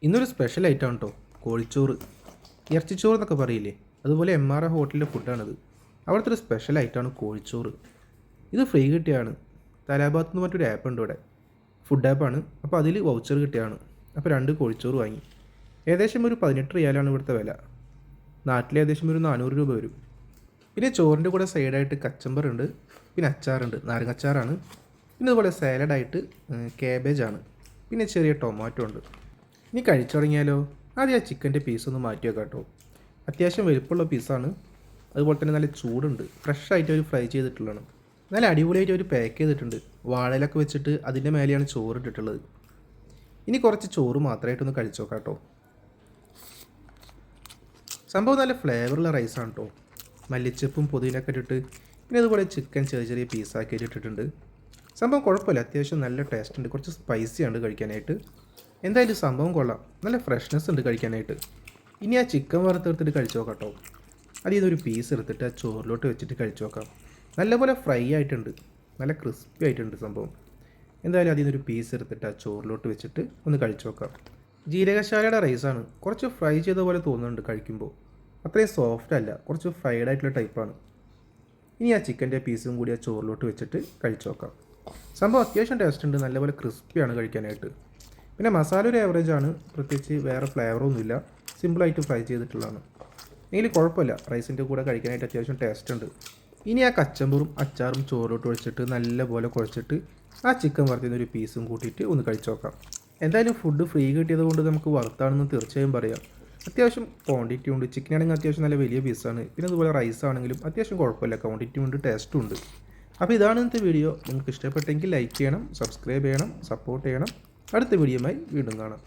ഇന്നൊരു special item കേട്ടോ, കോഴിച്ചോറ്. ഇറച്ചിച്ചോറ് എന്നൊക്കെ പറയില്ലേ, അതുപോലെ MR ഹോട്ടലിലെ ഫുഡാണിത്. അവിടുത്തെ ഒരു സ്പെഷ്യൽ ഐറ്റമാണ് കോഴിച്ചോറ്. ഇത് ഫ്രീ കിട്ടിയാണ്. തലാബാത്ത് എന്ന് പറഞ്ഞൊരു ആപ്പ് ഉണ്ട് ഇവിടെ, ഫുഡ് ആപ്പാണ്. അപ്പോൾ അതിൽ വൗച്ചർ കിട്ടിയാണ്. അപ്പോൾ 2 കോഴിച്ചോറ് വാങ്ങി. ഏകദേശം ഒരു 18 റിയാലാണ് ഇവിടുത്തെ വില. നാട്ടിൽ ഏകദേശം ഒരു 400 രൂപ വരും. പിന്നെ ചോറിൻ്റെ കൂടെ സൈഡായിട്ട് കച്ചമ്പർ ഉണ്ട്, പിന്നെ അച്ചാറുണ്ട്, നാരങ്ങച്ചാറാണ്. പിന്നെ അതുപോലെ സാലഡായിട്ട് കാബേജാണ്, പിന്നെ ചെറിയ ടൊമാറ്റോ ഉണ്ട്. ഇനി കഴിച്ചു തുടങ്ങിയാലോ? ആദ്യം ആ ചിക്കൻ്റെ പീസൊന്ന് മാറ്റി വെക്കാം കേട്ടോ. അത്യാവശ്യം വലുപ്പമുള്ള പീസാണ്. അതുപോലെ തന്നെ നല്ല ചൂടുണ്ട്. ഫ്രഷായിട്ട് അവർ ഫ്രൈ ചെയ്തിട്ടുള്ളതാണ്. നല്ല അടിപൊളിയായിട്ട് അവർ പാക്ക് ചെയ്തിട്ടുണ്ട്. വാഴയിലൊക്കെ വെച്ചിട്ട് അതിൻ്റെ മേലെയാണ് ചോറ് ഇട്ടിട്ടുള്ളത്. ഇനി കുറച്ച് ചോറ് മാത്രമായിട്ടൊന്ന് കഴിച്ചു നോക്കാം കേട്ടോ. സംഭവം നല്ല ഫ്ലേവറുള്ള റൈസാണ് കേട്ടോ. മല്ലിച്ചപ്പും പുതിനൊക്കെ ഇട്ടിട്ട്, പിന്നെ അതുപോലെ ചിക്കൻ ചെറിയ ചെറിയ പീസാക്കി ഇട്ടിട്ടുണ്ട്. സംഭവം കുഴപ്പമില്ല, അത്യാവശ്യം നല്ല ടേസ്റ്റ് ഉണ്ട്. കുറച്ച് സ്പൈസിയാണ് കഴിക്കാനായിട്ട്. എന്തായാലും സംഭവം കൊള്ളാം, നല്ല ഫ്രഷ്നെസ് ഉണ്ട് കഴിക്കാനായിട്ട്. ഇനി ആ ചിക്കൻ വറുത്തെടുത്തിട്ട് കഴിച്ചു നോക്കാം കേട്ടോ. അതിൽ നിന്നൊരു പീസ് എടുത്തിട്ട് ആ ചോറിലോട്ട് വെച്ചിട്ട് കഴിച്ചു നോക്കാം. നല്ലപോലെ ഫ്രൈ ആയിട്ടുണ്ട്, നല്ല ക്രിസ്പി ആയിട്ടുണ്ട് സംഭവം. എന്തായാലും അതിൽ നിന്നൊരു പീസ് എടുത്തിട്ട് ആ ചോറിലോട്ട് വെച്ചിട്ട് ഒന്ന് കഴിച്ചു നോക്കാം. ജീരകശാലയുടെ റൈസാണ്. കുറച്ച് ഫ്രൈ ചെയ്ത പോലെ തോന്നുന്നുണ്ട് കഴിക്കുമ്പോൾ. അത്രയും സോഫ്റ്റ് അല്ല, കുറച്ച് ഫ്രൈഡ് ആയിട്ടുള്ള ടൈപ്പാണ്. ഇനി ആ ചിക്കൻ്റെ പീസും കൂടി ആ ചോറിലോട്ട് വെച്ചിട്ട് കഴിച്ചു നോക്കാം. സംഭവം അത്യാവശ്യം ടേസ്റ്റ് ഉണ്ട്, നല്ലപോലെ ക്രിസ്പിയാണ് കഴിക്കാനായിട്ട്. പിന്നെ മസാല ഒരു ആവറേജ് ആണ്, പ്രത്യേകിച്ച് വേറെ ഫ്ലേവറൊന്നുമില്ല. സിമ്പിളായിട്ട് ഫ്രൈ ചെയ്തിട്ടുള്ളതാണ്. എങ്കിലും കുഴപ്പമില്ല, റൈസിൻ്റെ കൂടെ കഴിക്കാനായിട്ട് അത്യാവശ്യം ടേസ്റ്റ് ഉണ്ട്. ഇനി ആ കച്ചമ്പറും അച്ചാറും ചോറിലോട്ട് ഒഴിച്ചിട്ട് നല്ലപോലെ കുഴച്ചിട്ട് ആ ചിക്കൻ വറുത്തിന്ന് ഒരു പീസും കൂട്ടിയിട്ട് ഒന്ന് കഴിച്ചു നോക്കാം. എന്തായാലും ഫുഡ് ഫ്രീ കിട്ടിയത് കൊണ്ട് നമുക്ക് വറുത്താണെന്ന് തീർച്ചയായും പറയാം. അത്യാവശ്യം ക്വാണ്ടിറ്റി ഉണ്ട്. ചിക്കൻ ആണെങ്കിൽ അത്യാവശ്യം നല്ല വലിയ പീസാണ്. പിന്നെ അതുപോലെ റൈസ് ആണെങ്കിലും അത്യാവശ്യം കുഴപ്പമില്ല, ക്വാണ്ടിറ്റി ഉണ്ട്, ടേസ്റ്റും ഉണ്ട്. അപ്പോൾ ഇതാണ് ഇന്നത്തെ വീഡിയോ. നിങ്ങൾക്ക് ഇഷ്ടപ്പെട്ടെങ്കിൽ ലൈക്ക് ചെയ്യണം, സബ്സ്ക്രൈബ് ചെയ്യണം, സപ്പോർട്ട് ചെയ്യണം. അടുത്ത വീഡിയോയുമായി വീണ്ടും കാണാം.